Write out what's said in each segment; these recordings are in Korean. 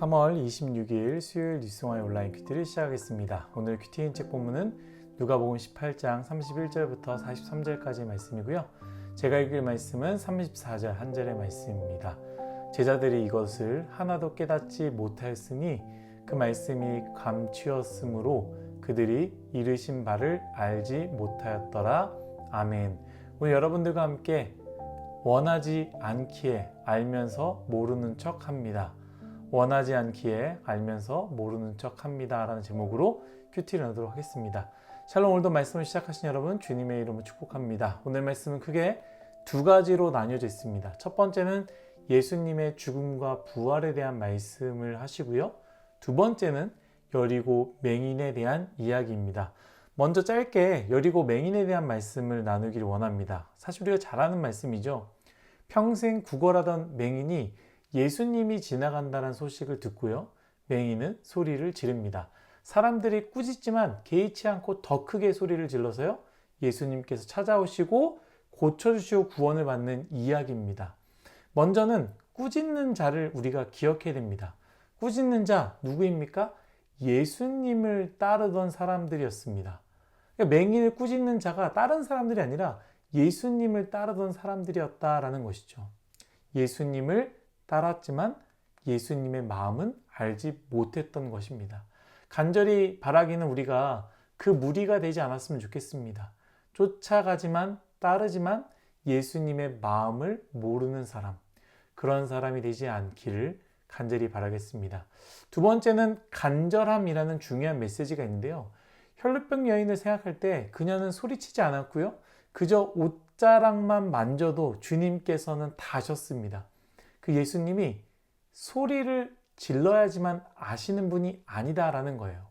3월 26일 수요일 뉴스와의 온라인 큐티를 시작하겠습니다. 오늘 큐티인 책 본문은 누가복음 18장 31절부터 43절까지의 말씀이고요. 제가 읽을 말씀은 34절 한 절의 말씀입니다. 제자들이 이것을 하나도 깨닫지 못하였으니 그 말씀이 감추었으므로 그들이 이르신 바를 알지 못하였더라. 아멘. 오늘 여러분들과 함께 원하지 않기에 알면서 모르는 척 합니다. 원하지 않기에 알면서 모르는 척 합니다 라는 제목으로 큐티를 나누도록 하겠습니다. 샬롬. 오늘도 말씀을 시작하신 여러분 주님의 이름으로 축복합니다. 오늘 말씀은 크게 두 가지로 나뉘어져 있습니다. 첫 번째는 예수님의 죽음과 부활에 대한 말씀을 하시고요. 두 번째는 여리고 맹인에 대한 이야기입니다. 먼저 짧게 여리고 맹인에 대한 말씀을 나누기를 원합니다. 사실 우리가 잘 아는 말씀이죠. 평생 구걸하던 맹인이 예수님이 지나간다는 소식을 듣고요. 맹인은 소리를 지릅니다. 사람들이 꾸짖지만 개의치 않고 더 크게 소리를 질러서요. 예수님께서 찾아오시고 고쳐주시고 구원을 받는 이야기입니다. 먼저는 꾸짖는 자를 우리가 기억해야 됩니다. 꾸짖는 자 누구입니까? 예수님을 따르던 사람들이었습니다. 그러니까 맹인을 꾸짖는 자가 다른 사람들이 아니라 예수님을 따르던 사람들이었다라는 것이죠. 예수님을 따랐지만 예수님의 마음은 알지 못했던 것입니다. 간절히 바라기는 우리가 그 무리가 되지 않았으면 좋겠습니다. 쫓아가지만 따르지만 예수님의 마음을 모르는 사람, 그런 사람이 되지 않기를 간절히 바라겠습니다. 두 번째는 간절함이라는 중요한 메시지가 있는데요. 혈루병 여인을 생각할 때 그녀는 소리치지 않았고요. 그저 옷자락만 만져도 주님께서는 다 하셨습니다. 그 예수님이 소리를 질러야지만 아시는 분이 아니다라는 거예요.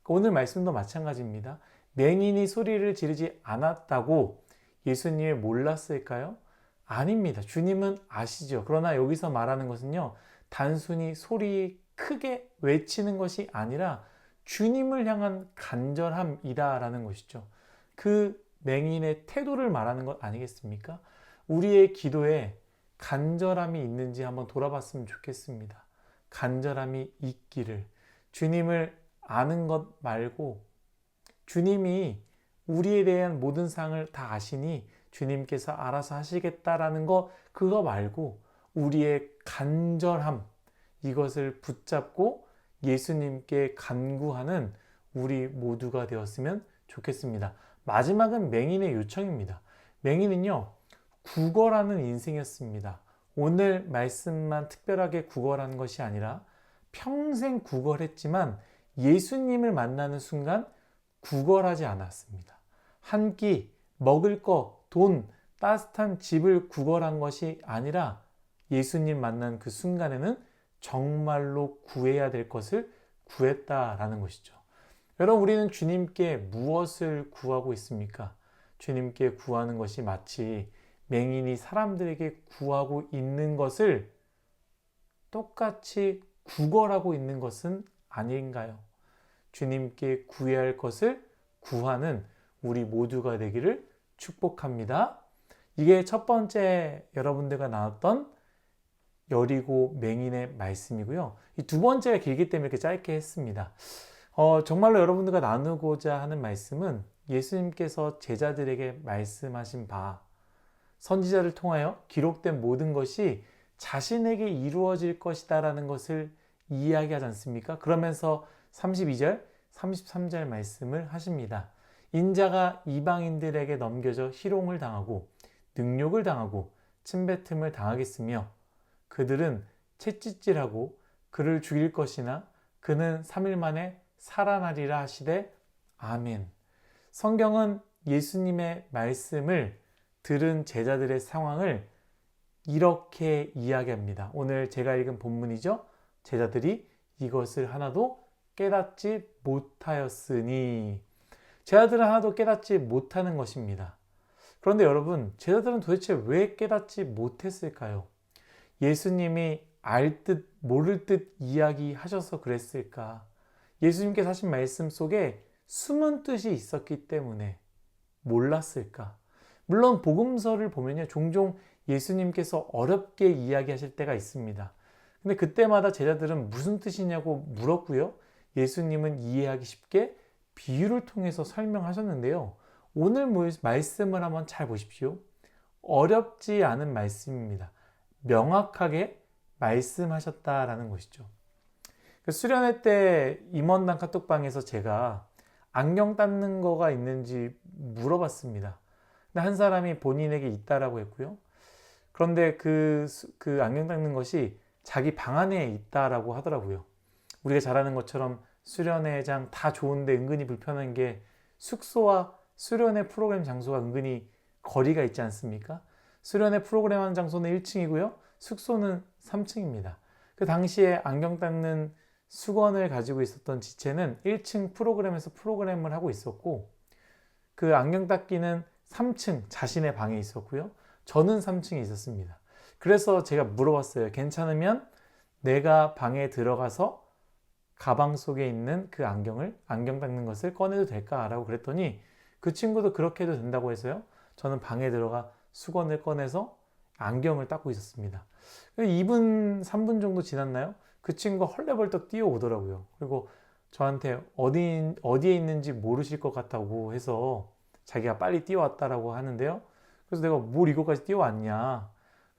오늘 말씀도 마찬가지입니다. 맹인이 소리를 지르지 않았다고 예수님이 몰랐을까요? 아닙니다. 주님은 아시죠. 그러나 여기서 말하는 것은요, 단순히 소리 크게 외치는 것이 아니라 주님을 향한 간절함이다라는 것이죠. 그 맹인의 태도를 말하는 것 아니겠습니까? 우리의 기도에 간절함이 있는지 한번 돌아봤으면 좋겠습니다. 간절함이 있기를. 주님을 아는 것 말고 주님이 우리에 대한 모든 상을 다 아시니 주님께서 알아서 하시겠다라는 거, 그거 말고 우리의 간절함, 이것을 붙잡고 예수님께 간구하는 우리 모두가 되었으면 좋겠습니다. 마지막은 맹인의 요청입니다. 맹인은요, 구걸하는 인생이었습니다. 오늘 말씀만 특별하게 구걸한 것이 아니라 평생 구걸했지만 예수님을 만나는 순간 구걸하지 않았습니다. 한 끼, 먹을 거, 돈, 따뜻한 집을 구걸한 것이 아니라 예수님 만난 그 순간에는 정말로 구해야 될 것을 구했다라는 것이죠. 여러분, 우리는 주님께 무엇을 구하고 있습니까? 주님께 구하는 것이 마치 맹인이 사람들에게 구하고 있는 것을 똑같이 구걸하고 있는 것은 아닌가요? 주님께 구해야 할 것을 구하는 우리 모두가 되기를 축복합니다. 이게 첫 번째 여러분들과 나눴던 여리고 맹인의 말씀이고요. 이 두 번째가 길기 때문에 이렇게 짧게 했습니다. 정말로 여러분들과 나누고자 하는 말씀은 예수님께서 제자들에게 말씀하신 바, 선지자를 통하여 기록된 모든 것이 자신에게 이루어질 것이다 라는 것을 이야기하지 않습니까? 그러면서 32절, 33절 말씀을 하십니다. 인자가 이방인들에게 넘겨져 희롱을 당하고 능욕을 당하고 침뱉음을 당하겠으며 그들은 채찍질하고 그를 죽일 것이나 그는 3일 만에 살아나리라 하시되 아멘. 성경은 예수님의 말씀을 들은 제자들의 상황을 이렇게 이야기합니다. 오늘 제가 읽은 본문이죠. 제자들이 이것을 하나도 깨닫지 못하였으니. 제자들은 하나도 깨닫지 못하는 것입니다. 그런데 여러분, 제자들은 도대체 왜 깨닫지 못했을까요? 예수님이 알 듯 모를 듯 이야기하셔서 그랬을까? 예수님께서 하신 말씀 속에 숨은 뜻이 있었기 때문에 몰랐을까? 물론 복음서를 보면요, 종종 예수님께서 어렵게 이야기하실 때가 있습니다. 근데 그때마다 제자들은 무슨 뜻이냐고 물었고요. 예수님은 이해하기 쉽게 비유를 통해서 설명하셨는데요. 오늘 말씀을 한번 잘 보십시오. 어렵지 않은 말씀입니다. 명확하게 말씀하셨다라는 것이죠. 수련회 때 임원단 카톡방에서 제가 안경 닦는 거가 있는지 물어봤습니다. 근데 한 사람이 본인에게 있다라고 했고요. 그런데 그 안경 닦는 것이 자기 방 안에 있다라고 하더라고요. 우리가 잘 아는 것처럼 수련회장 다 좋은데 은근히 불편한 게 숙소와 수련회 프로그램 장소가 은근히 거리가 있지 않습니까? 수련회 프로그램 하는 장소는 1층이고요. 숙소는 3층입니다. 그 당시에 안경 닦는 수건을 가지고 있었던 지체는 1층 프로그램에서 프로그램을 하고 있었고, 그 안경 닦기는 3층 자신의 방에 있었고요. 저는 3층에 있었습니다. 그래서 제가 물어봤어요. 괜찮으면 내가 방에 들어가서 가방 속에 있는 그 안경 닦는 것을 꺼내도 될까? 라고 그랬더니 그 친구도 그렇게 해도 된다고 해서요. 저는 방에 들어가 수건을 꺼내서 안경을 닦고 있었습니다. 2분, 3분 정도 지났나요? 그 친구가 헐레벌떡 뛰어오더라고요. 그리고 저한테 어디에 있는지 모르실 것 같다고 해서 자기가 빨리 뛰어왔다라고 하는데요. 그래서 내가 뭘 이거까지 뛰어왔냐.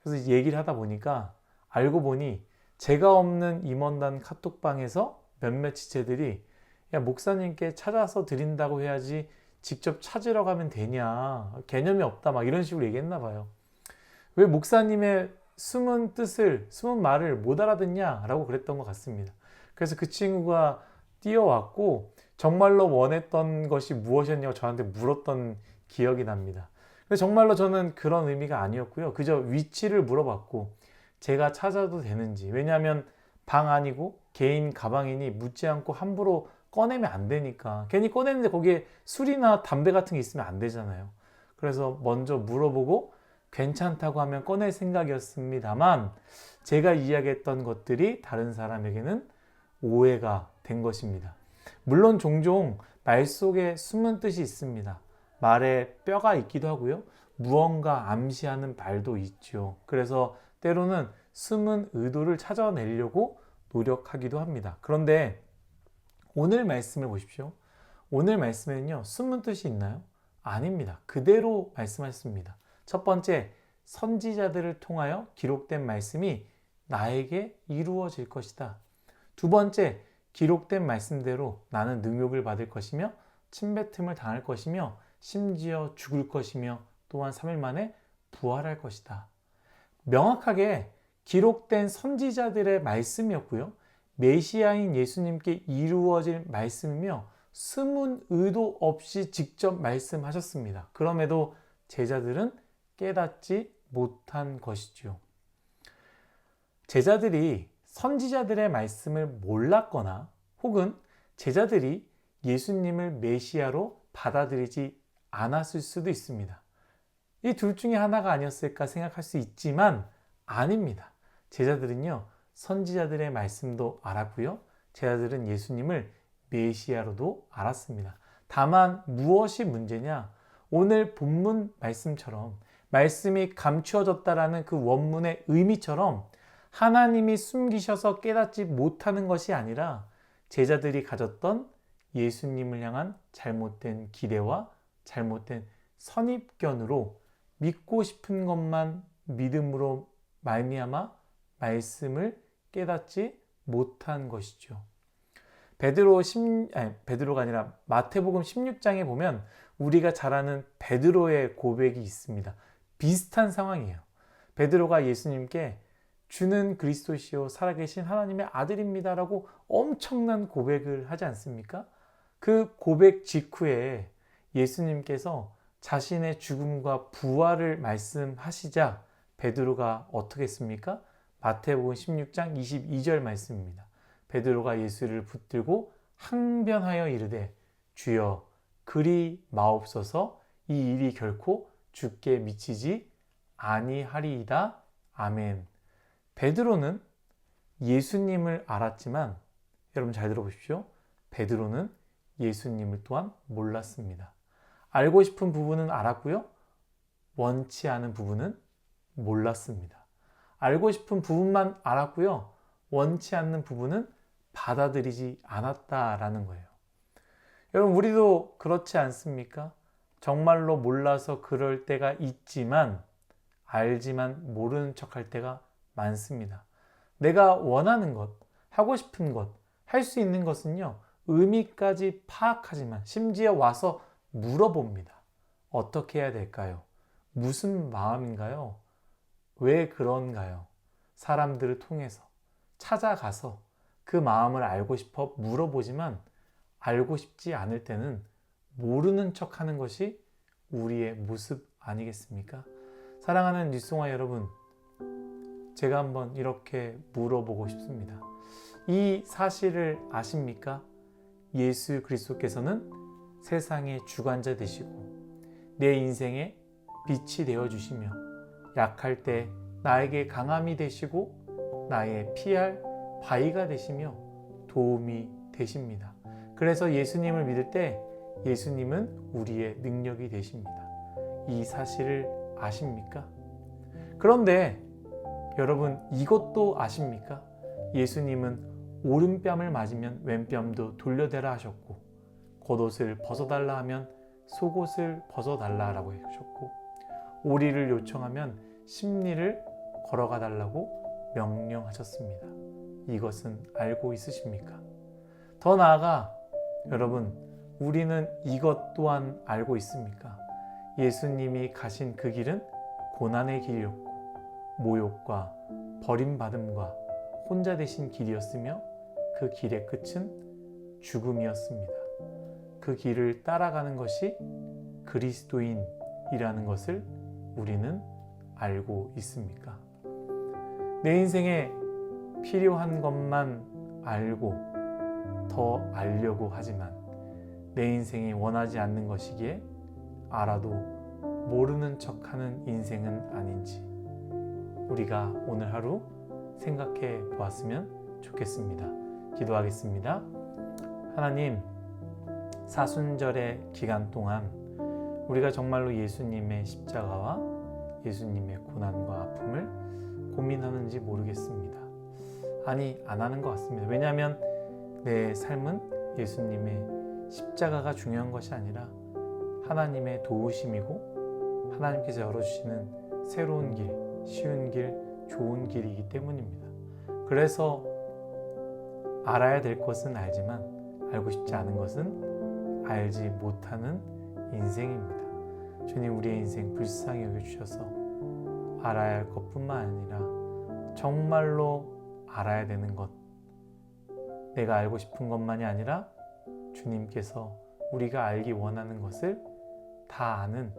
그래서 얘기를 하다 보니까 알고 보니 제가 없는 임원단 카톡방에서 몇몇 지체들이 야, 목사님께 찾아서 드린다고 해야지 직접 찾으러 가면 되냐. 개념이 없다. 막 이런 식으로 얘기했나 봐요. 왜 목사님의 숨은 뜻을, 숨은 말을 못 알아듣냐? 라고 그랬던 것 같습니다. 그래서 그 친구가 뛰어왔고 정말로 원했던 것이 무엇이었냐고 저한테 물었던 기억이 납니다. 근데 정말로 저는 그런 의미가 아니었고요. 그저 위치를 물어봤고 제가 찾아도 되는지. 왜냐하면 방 안이고 개인 가방이니 묻지 않고 함부로 꺼내면 안 되니까. 괜히 꺼냈는데 거기에 술이나 담배 같은 게 있으면 안 되잖아요. 그래서 먼저 물어보고 괜찮다고 하면 꺼낼 생각이었습니다만 제가 이야기했던 것들이 다른 사람에게는 오해가 된 것입니다. 물론 종종 말 속에 숨은 뜻이 있습니다. 말에 뼈가 있기도 하고요. 무언가 암시하는 말도 있죠. 그래서 때로는 숨은 의도를 찾아내려고 노력하기도 합니다. 그런데 오늘 말씀을 보십시오. 오늘 말씀에는요, 숨은 뜻이 있나요? 아닙니다. 그대로 말씀하셨습니다. 첫 번째, 선지자들을 통하여 기록된 말씀이 나에게 이루어질 것이다. 두 번째, 기록된 말씀대로 나는 능욕을 받을 것이며 침뱉음을 당할 것이며 심지어 죽을 것이며 또한 3일 만에 부활할 것이다. 명확하게 기록된 선지자들의 말씀이었고요. 메시아인 예수님께 이루어질 말씀이며 숨은 의도 없이 직접 말씀하셨습니다. 그럼에도 제자들은 깨닫지 못한 것이죠. 제자들이 선지자들의 말씀을 몰랐거나 혹은 제자들이 예수님을 메시아로 받아들이지 않았을 수도 있습니다. 이 둘 중에 하나가 아니었을까 생각할 수 있지만 아닙니다. 제자들은요, 선지자들의 말씀도 알았고요. 제자들은 예수님을 메시아로도 알았습니다. 다만 무엇이 문제냐? 오늘 본문 말씀처럼 말씀이 감추어졌다라는 그 원문의 의미처럼 하나님이 숨기셔서 깨닫지 못하는 것이 아니라 제자들이 가졌던 예수님을 향한 잘못된 기대와 잘못된 선입견으로 믿고 싶은 것만 믿음으로 말미암아 말씀을 깨닫지 못한 것이죠. 베드로가 아니라 마태복음 16장에 보면 우리가 잘 아는 베드로의 고백이 있습니다. 비슷한 상황이에요. 베드로가 예수님께 주는 그리스도시요 살아계신 하나님의 아들입니다라고 엄청난 고백을 하지 않습니까? 그 고백 직후에 예수님께서 자신의 죽음과 부활을 말씀하시자 베드로가 어떻게 했습니까? 마태복음 16장 22절 말씀입니다. 베드로가 예수를 붙들고 항변하여 이르되 주여 그리 마옵소서 이 일이 결코 주께 미치지 아니하리이다. 아멘. 베드로는 예수님을 알았지만 여러분 잘 들어보십시오. 베드로는 예수님을 또한 몰랐습니다. 알고 싶은 부분은 알았고요. 원치 않은 부분은 몰랐습니다. 알고 싶은 부분만 알았고요. 원치 않는 부분은 받아들이지 않았다라는 거예요. 여러분, 우리도 그렇지 않습니까? 정말로 몰라서 그럴 때가 있지만, 알지만 모르는 척할 때가 많습니다. 내가 원하는 것, 하고 싶은 것, 할 수 있는 것은요, 의미까지 파악하지만 심지어 와서 물어봅니다. 어떻게 해야 될까요? 무슨 마음인가요? 왜 그런가요? 사람들을 통해서 찾아가서 그 마음을 알고 싶어 물어보지만 알고 싶지 않을 때는 모르는 척 하는 것이 우리의 모습 아니겠습니까? 사랑하는 뉴스송아 여러분, 제가 한번 이렇게 물어보고 싶습니다. 이 사실을 아십니까? 예수 그리스도께서는 세상의 주관자 되시고 내 인생의 빛이 되어주시며 약할 때 나에게 강함이 되시고 나의 피할 바위가 되시며 도움이 되십니다. 그래서 예수님을 믿을 때 예수님은 우리의 능력이 되십니다. 이 사실을 아십니까? 그런데 여러분, 이것도 아십니까? 예수님은 오른뺨을 맞으면 왼뺨도 돌려대라 하셨고, 겉옷을 벗어달라 하면 속옷을 벗어달라라고 하셨고, 오리를 요청하면 십리를 걸어가 달라고 명령하셨습니다. 이것은 알고 있으십니까? 더 나아가 여러분, 우리는 이것 또한 알고 있습니까? 예수님이 가신 그 길은 고난의 길이었고 모욕과 버림받음과 혼자 되신 길이었으며 그 길의 끝은 죽음이었습니다. 그 길을 따라가는 것이 그리스도인이라는 것을 우리는 알고 있습니까? 내 인생에 필요한 것만 알고 더 알려고 하지만 내 인생이 원하지 않는 것이기에 알아도 모르는 척하는 인생은 아닌지 우리가 오늘 하루 생각해 보았으면 좋겠습니다. 기도하겠습니다. 하나님, 사순절의 기간 동안 우리가 정말로 예수님의 십자가와 예수님의 고난과 아픔을 고민하는지 모르겠습니다. 아니, 안 하는 것 같습니다. 왜냐하면 내 삶은 예수님의 십자가가 중요한 것이 아니라 하나님의 도우심이고 하나님께서 열어주시는 새로운 길, 쉬운 길, 좋은 길이기 때문입니다. 그래서 알아야 될 것은 알지만 알고 싶지 않은 것은 알지 못하는 인생입니다. 주님, 우리의 인생 불쌍히 여겨주셔서 알아야 할 것뿐만 아니라 정말로 알아야 되는 것, 내가 알고 싶은 것만이 아니라 주님께서 우리가 알기 원하는 것을 다 아는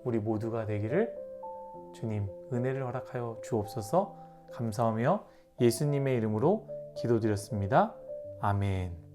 우리 모두가 되기를 주님 은혜를 허락하여 주옵소서. 감사하며 예수님의 이름으로 기도드렸습니다. 아멘.